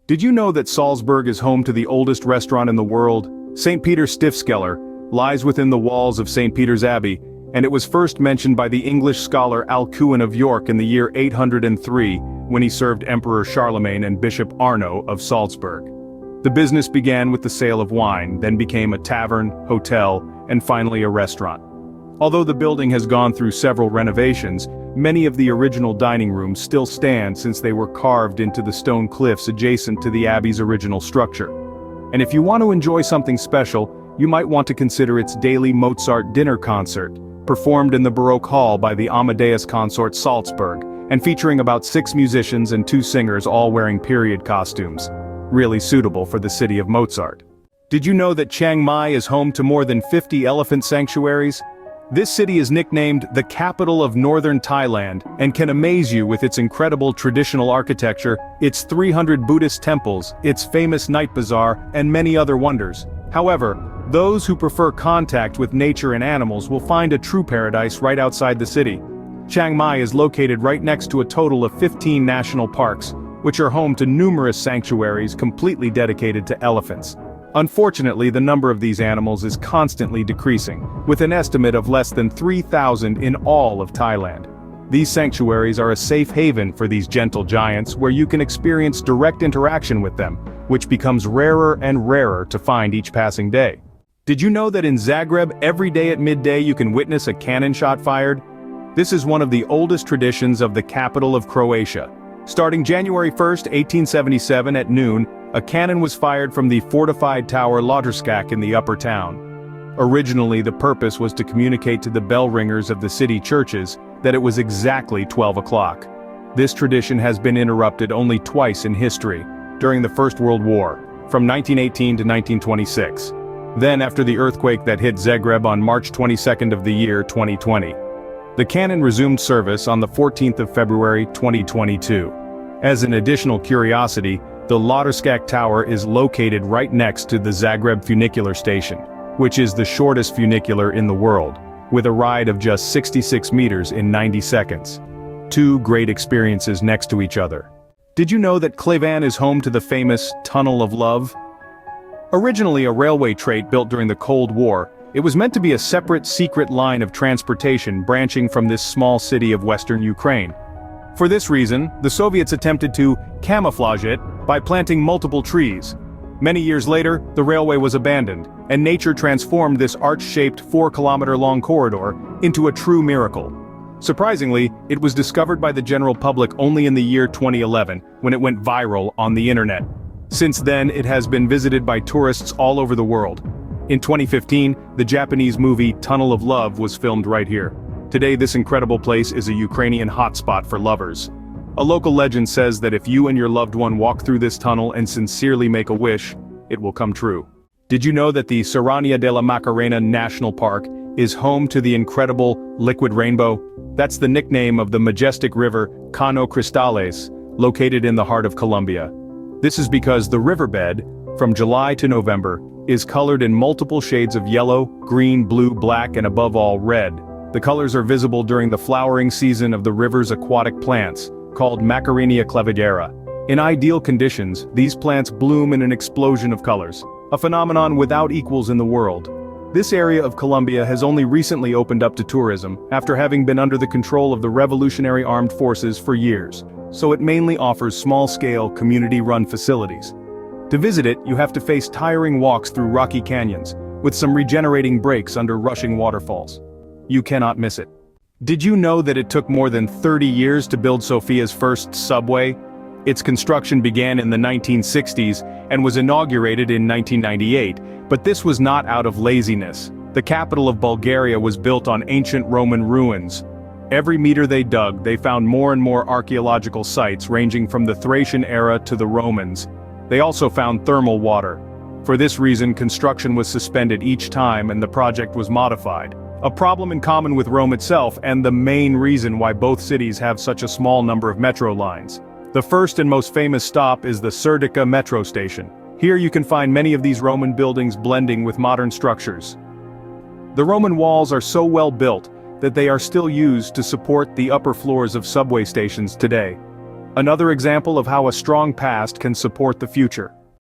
Did you know that Salzburg is home to the oldest restaurant in the world? St. Peter's Stiftskeller lies within the walls of St. Peter's Abbey, and it was first mentioned by the English scholar Alcuin of York in the year 803, when he served Emperor Charlemagne and Bishop Arno of Salzburg. The business began with the sale of wine, then became a tavern, hotel, and finally a restaurant. Although the building has gone through several renovations, many of the original dining rooms still stand since they were carved into the stone cliffs adjacent to the Abbey's original structure. And if you want to enjoy something special, you might want to consider its daily Mozart dinner concert, performed in the Baroque Hall by the Amadeus Consort Salzburg, and featuring about 6 musicians and 2 singers all wearing period costumes. Really suitable for the city of Mozart. Did you know that Chiang Mai is home to more than 50 elephant sanctuaries? This city is nicknamed the capital of northern Thailand and can amaze you with its incredible traditional architecture, its 300 Buddhist temples, its famous night bazaar, and many other wonders. However, those who prefer contact with nature and animals will find a true paradise right outside the city. Chiang Mai is located right next to a total of 15 national parks, which are home to numerous sanctuaries completely dedicated to elephants. Unfortunately, the number of these animals is constantly decreasing, with an estimate of less than 3,000 in all of Thailand. These sanctuaries are a safe haven for these gentle giants where you can experience direct interaction with them, which becomes rarer and rarer to find each passing day. Did you know that in Zagreb, every day at midday you can witness a cannon shot fired? This is one of the oldest traditions of the capital of Croatia. Starting January 1, 1877 at noon, a cannon was fired from the fortified tower Lotterskak in the upper town. Originally, the purpose was to communicate to the bell ringers of the city churches that it was exactly 12 o'clock. This tradition has been interrupted only twice in history, during the First World War, from 1918 to 1926. Then after the earthquake that hit Zagreb on March 22nd of the year 2020. The cannon resumed service on the 14th of February 2022. As an additional curiosity, the Lotterskak Tower is located right next to the Zagreb funicular station, which is the shortest funicular in the world, with a ride of just 66 meters in 90 seconds. 2 great experiences next to each other. Did you know that KLEVAN is home to the famous Tunnel of Love? Originally a railway trait built during the Cold War, it was meant to be a separate secret line of transportation branching from this small city of western Ukraine. For this reason, the Soviets attempted to camouflage it by planting multiple trees. Many years later, the railway was abandoned, and nature transformed this arch-shaped 4-kilometer-long corridor into a true miracle. Surprisingly, it was discovered by the general public only in the year 2011, when it went viral on the internet. Since then, it has been visited by tourists all over the world. In 2015, the Japanese movie Tunnel of Love was filmed right here. Today, this incredible place is a Ukrainian hotspot for lovers. A local legend says that if you and your loved one walk through this tunnel and sincerely make a wish, it will come true. Did you know that the SERRANIA de la Macarena National Park is home to the incredible liquid rainbow? That's the nickname of the majestic river Cano Cristales, located in the heart of Colombia. This is because the riverbed, from July to November, is colored in multiple shades of yellow, green, blue, black, and above all, red. The colors are visible during the flowering season of the river's aquatic plants, called Macarenia clevidera. In ideal conditions, these plants bloom in an explosion of colors, a phenomenon without equals in the world. This area of Colombia has only recently opened up to tourism, after having been under the control of the Revolutionary Armed Forces for years, so it mainly offers small-scale, community-run facilities. To visit it, you have to face tiring walks through rocky canyons, with some regenerating breaks under rushing waterfalls. You cannot miss it. Did you know that it took more than 30 years to build Sofia's first subway? Its construction began in the 1960s and was inaugurated in 1998, but this was not out of laziness. The capital of Bulgaria was built on ancient Roman ruins. Every meter they dug, they found more and more archaeological sites ranging from the Thracian era to the Romans. They also found thermal water. For this reason, construction was suspended each time and the project was modified. A problem in common with Rome itself, and the main reason why both cities have such a small number of metro lines. The first and most famous stop is the Serdica metro station. Here you can find many of these Roman buildings blending with modern structures. The Roman walls are so well built that they are still used to support the upper floors of subway stations today. Another example of how a strong past can support the future.